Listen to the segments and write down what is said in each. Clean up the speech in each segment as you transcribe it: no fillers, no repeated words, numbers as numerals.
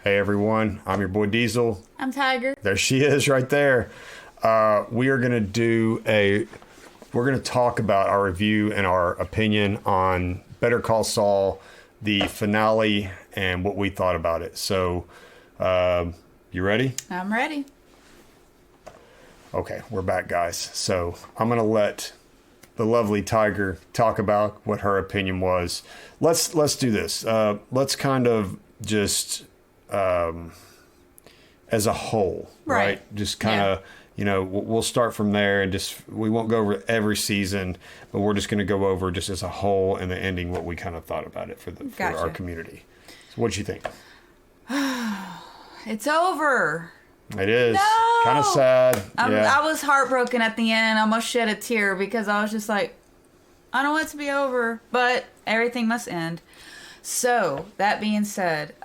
Hey everyone, I'm your boy Diesel. I'm Tiger. There she is right there. We're going to talk about our review and our opinion on Better Call Saul, the finale, and what we thought about it. So, you ready? I'm ready. Okay, we're back, guys. So I'm going to let the lovely Tiger talk about what her opinion was. Let's do this. Let's kind of just as a whole, right? Just kind of, we'll start from there and we won't go over every season, but we're just going to go over just as a whole and the ending, what we kind of thought about it for our community. So what'd you think? It's over. It is. No! Kind of sad. I was heartbroken at the end. I almost shed a tear because I was just like, I don't want it to be over, but everything must end. So, that being said,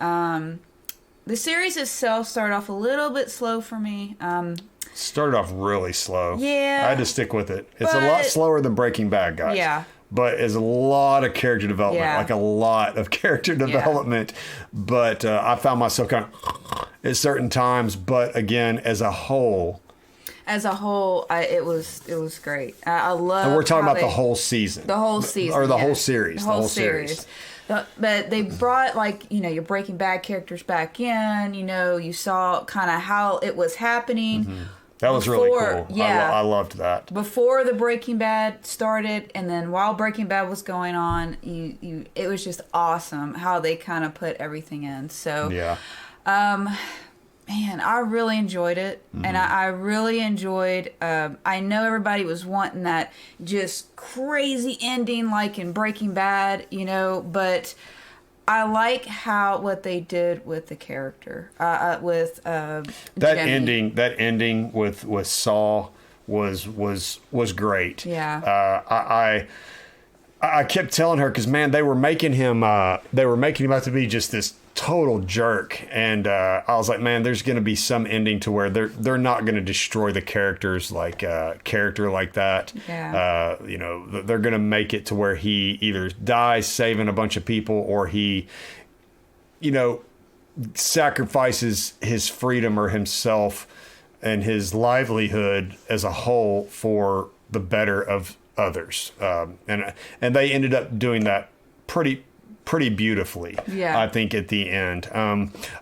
the series itself started off a little bit slow for me. Started off really slow. Yeah. I had to stick with it. It's a lot slower than Breaking Bad, guys. Yeah. But it's a lot of character development, like a lot of character development. But I found myself kind of at certain times. But again, as a whole, it was great. I love. And we're talking about the whole season, whole series, the whole series. But they brought your Breaking Bad characters back in. You saw kind of how it was happening. Mm-hmm. That was really cool. Yeah. I loved that. Before the Breaking Bad started, and then while Breaking Bad was going on, it was just awesome how they kind of put everything in. So, man, I really enjoyed it. Mm-hmm. And I really enjoyed, I know everybody was wanting that just crazy ending like in Breaking Bad, but I like what they did with the character, with that Jimmy. ending with Saul was great. Yeah. I kept telling her because man, they were making him out to be just this total jerk, and I was like, man, there's going to be some ending to where they're not going to destroy the characters like character like that. Yeah. They're going to make it to where he either dies saving a bunch of people or he, sacrifices his freedom or himself and his livelihood as a whole for the better of others. And they ended up doing that pretty beautifully, I think, at the end.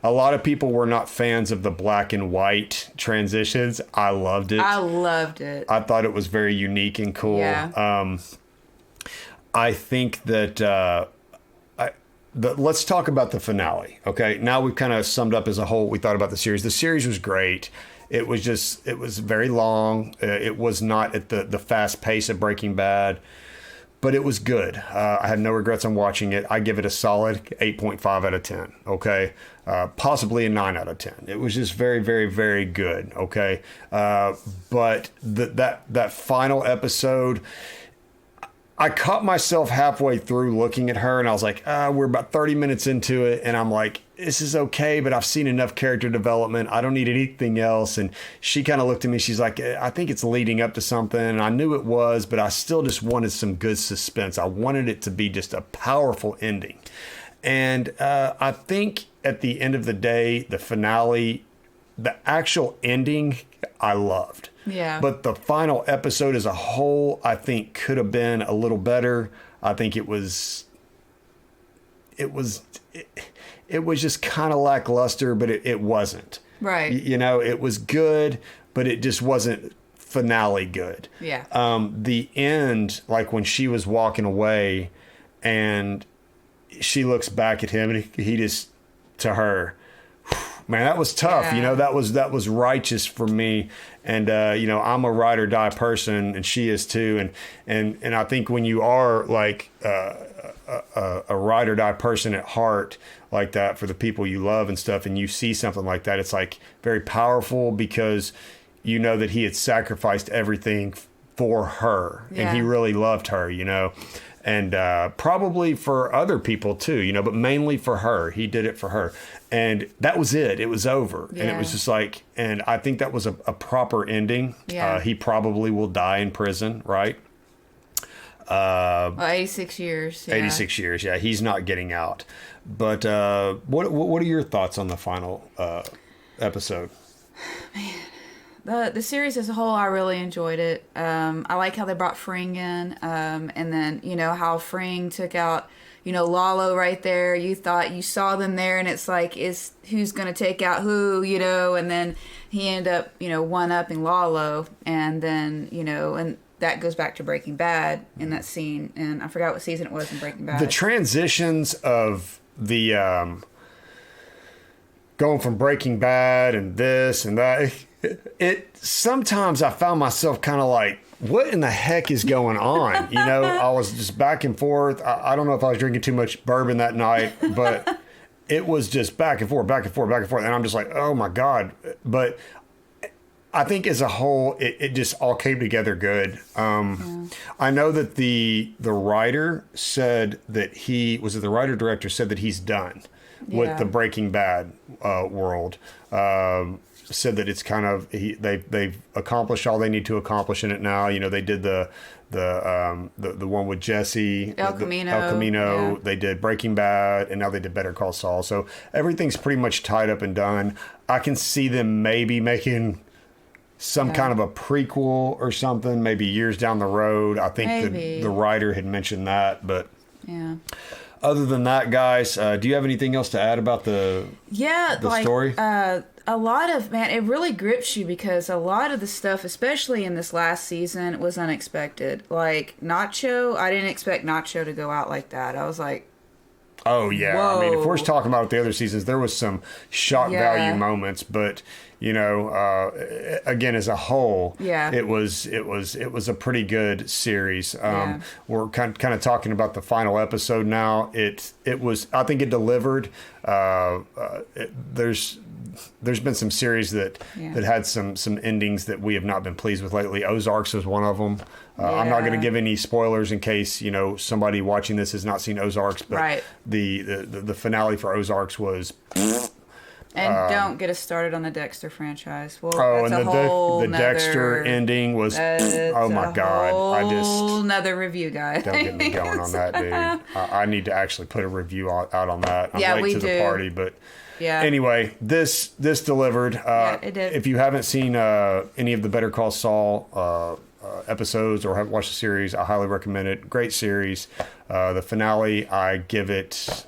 A lot of people were not fans of the black and white transitions. I loved it. I thought it was very unique and cool. Yeah. I think that let's talk about the finale. Okay, now we've kind of summed up as a whole what we thought about the series. The series was great. It was very long. It was not at the fast pace of Breaking Bad. But it was good. I had no regrets on watching it. I give it a solid 8.5 out of 10. Okay. Possibly a 9 out of 10. It was just very, very, very good. Okay. But that final episode, I caught myself halfway through looking at her and I was like, we're about 30 minutes into it. And I'm like, this is okay, but I've seen enough character development. I don't need anything else. And she kind of looked at me. She's like, I think it's leading up to something. And I knew it was, but I still just wanted some good suspense. I wanted it to be just a powerful ending. And I think at the end of the day, the finale, the actual ending, I loved. Yeah. But the final episode as a whole, I think could have been a little better. I think it was just kind of lackluster, but it wasn't. Right. It was good, but it just wasn't finale good. Yeah. The end, like when she was walking away and she looks back at him and he just, to her, man, that was tough. Yeah. That was righteous for me. And, I'm a ride or die person and she is too. And I think when you are like a ride or die person at heart like that for the people you love and stuff, and you see something like that, it's like very powerful because you know that he had sacrificed everything for her and he really loved her, and probably for other people too, but mainly for her. He did it for her. And that was it. It was over. Yeah. And it was just like, and I think that was a proper ending. Yeah. He probably will die in prison, right? Well, 86 years. Yeah. 86 years. Yeah, he's not getting out. But what are your thoughts on the final episode? The series as a whole, I really enjoyed it. I like how they brought Fring in, and then how Fring took out Lalo right there. You thought you saw them there, and it's like, is who's gonna take out who, and then he ended up one-upping Lalo, and then and that goes back to Breaking Bad in that scene, and I forgot what season it was in Breaking Bad. The transitions of the going from Breaking Bad and this and that, it sometimes I found myself kind of like, what in the heck is going on? I was just back and forth. I don't know if I was drinking too much bourbon that night, but it was just back and forth, back and forth, back and forth. And I'm just like, oh my God. But I think as a whole, it just all came together good. I know that the writer said that the writer-director said that he's done with the Breaking Bad world. Said that it's kind of they've accomplished all they need to accomplish in it now. They did the one with Jesse, El Camino. El Camino. Yeah. They did Breaking Bad, and now they did Better Call Saul. So everything's pretty much tied up and done. I can see them maybe making some kind of a prequel or something, maybe years down the road. I think the writer had mentioned that, but yeah. Other than that, guys, do you have anything else to add about the story? A lot of, it really grips you because a lot of the stuff, especially in this last season, was unexpected. Like Nacho, I didn't expect Nacho to go out like that. I was like, oh yeah. whoa. I mean, if we're talking about the other seasons, there was some shock value moments, but again, as a whole, it was a pretty good series. We're kind of talking about the final episode now. I think it delivered. There's been some series that had some endings that we have not been pleased with lately. Ozarks was one of them. I'm not going to give any spoilers in case somebody watching this has not seen Ozarks, but the finale for Ozarks was. And don't get us started on the Dexter franchise. Well, and the Dexter ending was, oh my God. Whole nother review, guys. Don't get me going on that, dude. I need to actually put a review out on that. I'm late to the party, but anyway, this delivered. It did. If you haven't seen any of the Better Call Saul episodes or haven't watched the series, I highly recommend it. Great series. The finale, I give it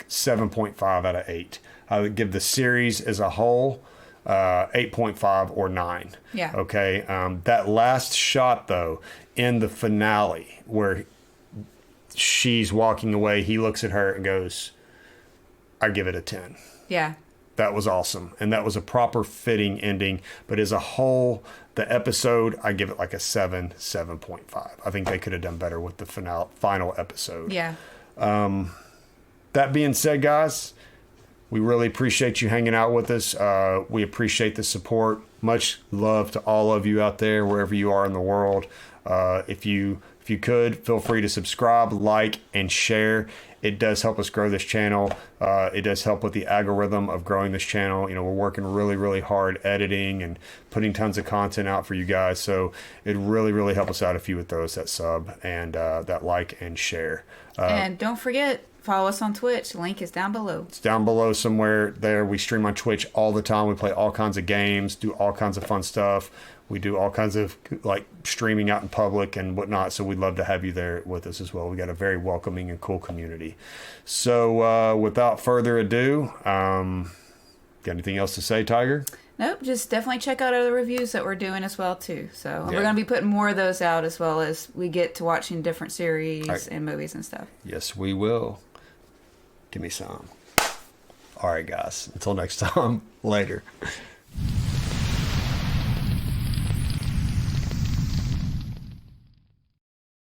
7.5 out of 8. I would give the series as a whole 8.5 or 9. Yeah. Okay. That last shot, though, in the finale where she's walking away, he looks at her and goes, I give it a 10. Yeah. That was awesome. And that was a proper fitting ending. But as a whole, the episode, I give it like a 7.5. I think they could have done better with the final episode. Yeah. That being said, guys, we really appreciate you hanging out with us. We appreciate the support. Much love to all of you out there, wherever you are in the world. If you could, feel free to subscribe, like, and share. It does help us grow this channel. It does help with the algorithm of growing this channel. We're working really, really hard editing and putting tons of content out for you guys. So it really, really help us out if you would throw us that sub and that like and share. And don't forget, follow us on Twitch. The link is down below. It's down below somewhere there. We stream on Twitch all the time. We play all kinds of games, do all kinds of fun stuff. We do all kinds of streaming out in public and whatnot. So we'd love to have you there with us as well. We got a very welcoming and cool community. So without further ado, got anything else to say, Tiger? Nope, just definitely check out other reviews that we're doing as well too. So we're going to be putting more of those out as well as we get to watching different series and movies and stuff. Yes, we will. Give me some. All right, guys. Until next time. Later.